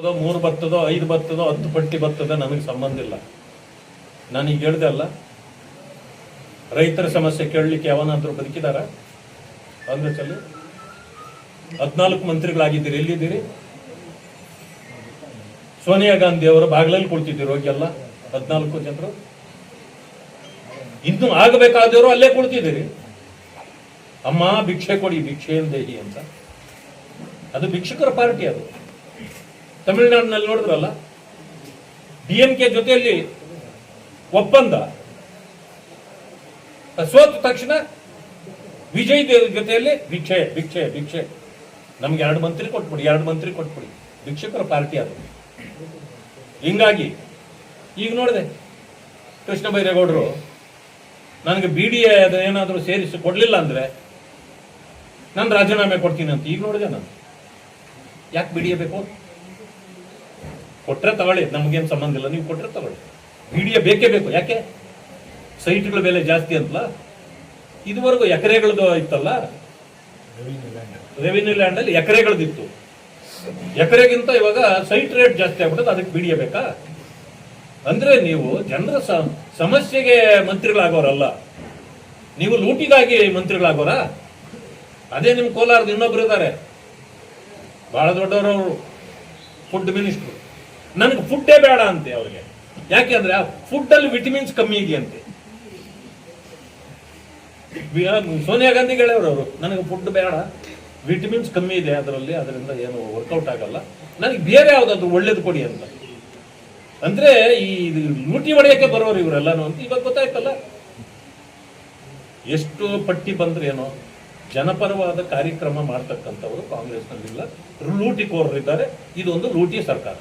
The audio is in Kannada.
3 ಬರ್ತದೋ 5 ಬರ್ತದೋ 10 ಪಟ್ಟಿ ಬರ್ತದೋ ನನಗೆ ಸಂಬಂಧ ಇಲ್ಲ. ನಾನೀಗ ಹೇಳ್ದೆ ಅಲ್ಲ, ರೈತರ ಸಮಸ್ಯೆ ಕೇಳಲಿಕ್ಕೆ ಯಾವನಾದ್ರೂ ಬದುಕಿದಾರ? ಕಾಂಗ್ರೆಸ್ಸಲ್ಲಿ 14 ಮಂತ್ರಿಗಳಾಗಿದ್ದೀರಿ, ಎಲ್ಲಿದ್ದೀರಿ? ಸೋನಿಯಾ ಗಾಂಧಿ ಅವರು ಬಾಗಿಲಲ್ಲಿ ಕುಳಿತಿದ್ದೀರಿ ಹೋಗಿ ಎಲ್ಲ 14 ಜನರು. ಇನ್ನು ಆಗಬೇಕಾದವರು ಅಲ್ಲೇ ಕುಳಿತಿದ್ದೀರಿ. ಅಮ್ಮ ಭಿಕ್ಷೆ ಕೊಡಿ, ಭಿಕ್ಷೆಯನ್ನು ದೇಹಿ ಅಂತ. ಅದು ಭಿಕ್ಷುಕರ ಪಾರ್ಟಿ. ಅದು ತಮಿಳುನಾಡಿನಲ್ಲಿ ನೋಡಿದ್ರಲ್ಲ, DMK ಜೊತೆಯಲ್ಲಿ ಒಪ್ಪಂದ, ಸೋತ ತಕ್ಷಣ ವಿಜಯ್ ಜೊತೆಯಲ್ಲಿ ಭಿಕ್ಷೆ ಭಿಕ್ಷೆ ಭಿಕ್ಷೆ. ನಮ್ಗೆ 2 ಮಂತ್ರಿ ಕೊಟ್ಬಿಡಿ, 2 ಮಂತ್ರಿ ಕೊಟ್ಬಿಡಿ. ಭಿಕ್ಷುಕರ ಪಾರ್ಟಿ ಅದು. ಹಿಂಗಾಗಿ ಈಗ ನೋಡಿದೆ, ಕೃಷ್ಣ ಬೈರೇಗೌಡರು ನನಗೆ BDA ಅದು ಏನಾದರೂ ಸೇರಿಸಿ ಕೊಡ್ಲಿಲ್ಲ ಅಂದ್ರೆ ನಾನು ರಾಜೀನಾಮೆ ಕೊಡ್ತೀನಿ ಅಂತ. ಈಗ ನೋಡಿದೆ ನಾನು, ಯಾಕೆ BDA ಬೇಕು? ಕೊಟ್ರೆ ತಗೊಳ್ಳಿ, ನಮಗೇನು ಸಂಬಂಧ ಇಲ್ಲ. ನೀವು ಕೊಟ್ರೆ ತಗೊಳ್ಳಿ. BDA ಬೇಕೇ ಬೇಕು. ಯಾಕೆ? ಸೈಟ್ಗಳ ಬೆಲೆ ಜಾಸ್ತಿ ಅಂತಲ್ಲ. ಇದುವರೆಗೂ ಎಕರೆಗಳದ್ದು ಇತ್ತಲ್ಲ, ರೆವಿನ್ಯೂ ಲ್ಯಾಂಡ್ ಅಲ್ಲಿ ಎಕರೆಗಳದಿತ್ತು. ಎಕರೆಗಿಂತ ಇವಾಗ ಸೈಟ್ ರೇಟ್ ಜಾಸ್ತಿ ಆಗ್ಬಿಟ್ಟದ. ಅದಕ್ಕೆ BDA ಬೇಕಾ? ಅಂದ್ರೆ ನೀವು ಜನರ ಸಮಸ್ಯೆಗೆ ಮಂತ್ರಿಗಳಾಗೋರಲ್ಲ, ನೀವು ಲೂಟಿಗಾಗಿ ಮಂತ್ರಿಗಳಾಗೋರ. ಅದೇ ನಿಮ್ ಕೋಲಾರದ ಇನ್ನೊಬ್ರು ಇದ್ದಾರೆ, ಬಹಳ ದೊಡ್ಡವರು, ಫುಡ್ ಮಿನಿಸ್ಟ್ರು. ನನಗೆ ಫುಡ್ಡೇ ಬೇಡ ಅಂತೆ ಅವ್ರಿಗೆ. ಯಾಕೆ ಅಂದ್ರೆ ಆ ಫುಡ್ ಅಲ್ಲಿ ವಿಟಮಿನ್ಸ್ ಕಮ್ಮಿ ಇದೆಯಂತೆ. ಸೋನಿಯಾ ಗಾಂಧಿ ಹೇಳೋರು, ನನಗೆ ಫುಡ್ ಬೇಡ, ವಿಟಮಿನ್ಸ್ ಕಮ್ಮಿ ಇದೆ ಅದರಲ್ಲಿ, ಅದರಿಂದ ಏನು ವರ್ಕೌಟ್ ಆಗಲ್ಲ, ನನಗೆ ಬೇರೆ ಯಾವ್ದಾದ್ರು ಒಳ್ಳೇದು ಕೊಡಿ ಅಂತ. ಅಂದ್ರೆ ಈ ಲೂಟಿ ಹೊಡೆಯಕ್ಕೆ ಬರೋರು ಇವರೆಲ್ಲಾನು ಅಂತ ಇವಾಗ ಗೊತ್ತಾಯ್ತಲ್ಲ. ಎಷ್ಟು ಪಟ್ಟಿ ಬಂದ್ರೆ ಏನೋ, ಜನಪರವಾದ ಕಾರ್ಯಕ್ರಮ ಮಾಡ್ತಕ್ಕಂಥವ್ರು ಕಾಂಗ್ರೆಸ್ನಲ್ಲಿಲ್ಲ, ಲೂಟಿಕೋರರಿದ್ದಾರೆ. ಇದೊಂದು ಲೂಟಿ ಸರ್ಕಾರ.